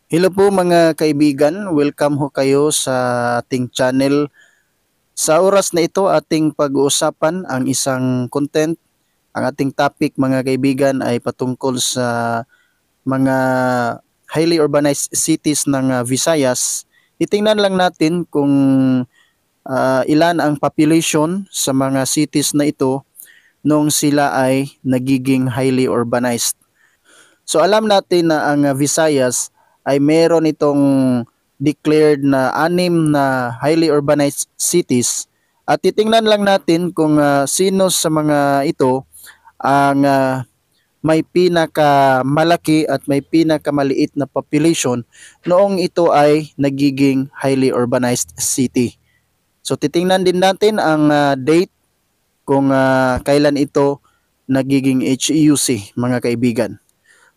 Hello po mga kaibigan, welcome ho kayo sa ating channel. Sa oras na ito ating pag-uusapan ang isang content. Ang ating topic mga kaibigan ay patungkol sa mga highly urbanized cities ng Visayas. Titingnan lang natin kung ilan ang population sa mga cities na ito noong sila ay nagiging highly urbanized. So alam natin na ang Visayas ay meron itong declared na 6 na highly urbanized cities at titingnan lang natin kung sino sa mga ito ang may pinakamalaki at may pinakamaliit na population noong ito ay nagiging highly urbanized city. So titingnan din natin ang date kung kailan ito nagiging HEUC mga kaibigan.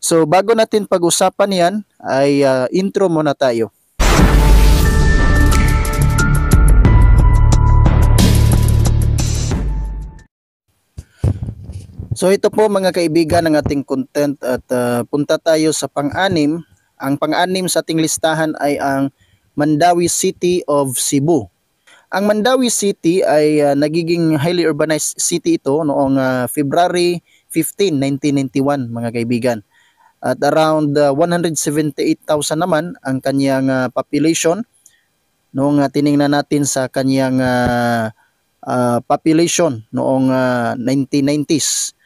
So bago natin pag-usapan yan ay intro muna tayo. So ito po mga kaibigan ang ating content at punta tayo sa pang-anim. Ang pang-anim sa ating listahan ay ang Mandawi City of Cebu. Ang Mandawi City ay nagiging highly urbanized city ito noong February 15, 1991 mga kaibigan. At around 178,000 naman ang kanyang population noong tiningnan natin sa kanyang population noong 1990s.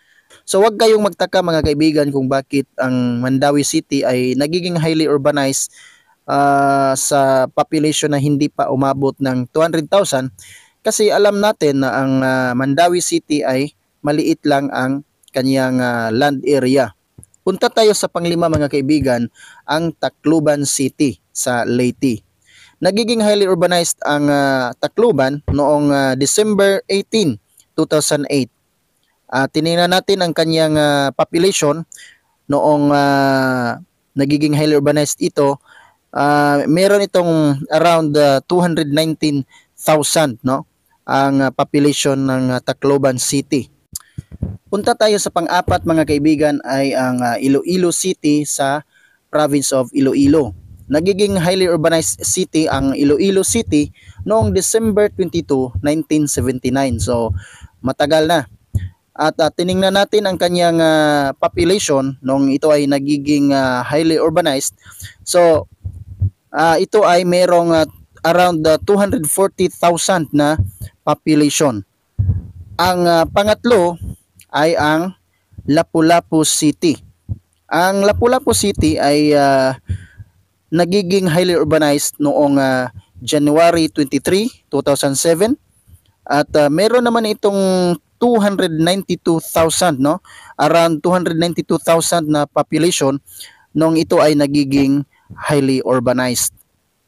So wag kayong magtaka mga kaibigan kung bakit ang Mandawi City ay nagiging highly urbanized sa population na hindi pa umabot ng 200,000 kasi alam natin na ang Mandawi City ay maliit lang ang kanyang land area. Punta tayo sa panglima mga kaibigan, ang Tacloban City sa Leyte. Nagiging highly urbanized ang Tacloban noong December 18, 2008. Tiningnan natin ang kanyang population noong nagiging highly urbanized ito. Meron itong around 219,000 no? Ang population ng Tacloban City. Punta tayo sa pang-apat mga kaibigan ay ang Iloilo City sa province of Iloilo. Nagiging highly urbanized city ang Iloilo City noong December 22, 1979. So matagal na. At tiningnan natin ang kanyang population nung ito ay nagiging highly urbanized. So ito ay merong around 240,000 na population. Ang pangatlo ay ang Lapu-Lapu City. Ang Lapu-Lapu City ay nagiging highly urbanized noong January 23, 2007 at meron naman itong 292,000 no, around 292,000 na population nung ito ay nagiging highly urbanized.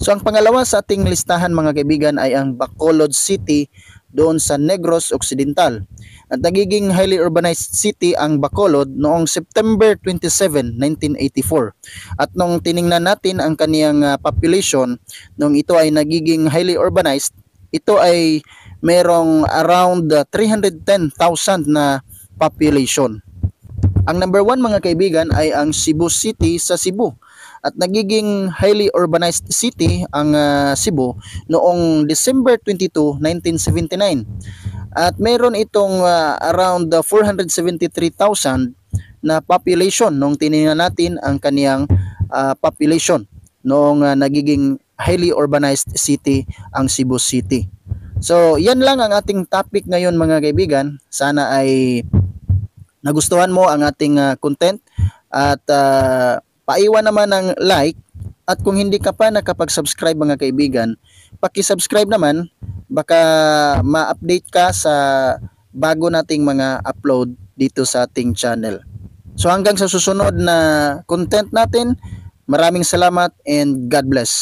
So ang pangalawa sa ating listahan mga kaibigan ay ang Bacolod City doon sa Negros Occidental. At nagiging highly urbanized city ang Bacolod noong September 27, 1984. At nung tiningnan natin ang kaniyang population nung ito ay nagiging highly urbanized, ito ay merong around 310,000 na population. Ang number 1 mga kaibigan ay ang Cebu City sa Cebu. At nagiging highly urbanized city ang Cebu noong December 22, 1979. At meron itong around 473,000 na population nung tiningnan natin ang kaniyang population noong nagiging highly urbanized city ang Cebu City. So, yan lang ang ating topic ngayon mga kaibigan. Sana ay nagustuhan mo ang ating content at paiwan naman ng like at kung hindi ka pa nakapag-subscribe mga kaibigan, paki-subscribe naman baka ma-update ka sa bago nating mga upload dito sa ating channel. So hanggang sa susunod na content natin, maraming salamat and God bless.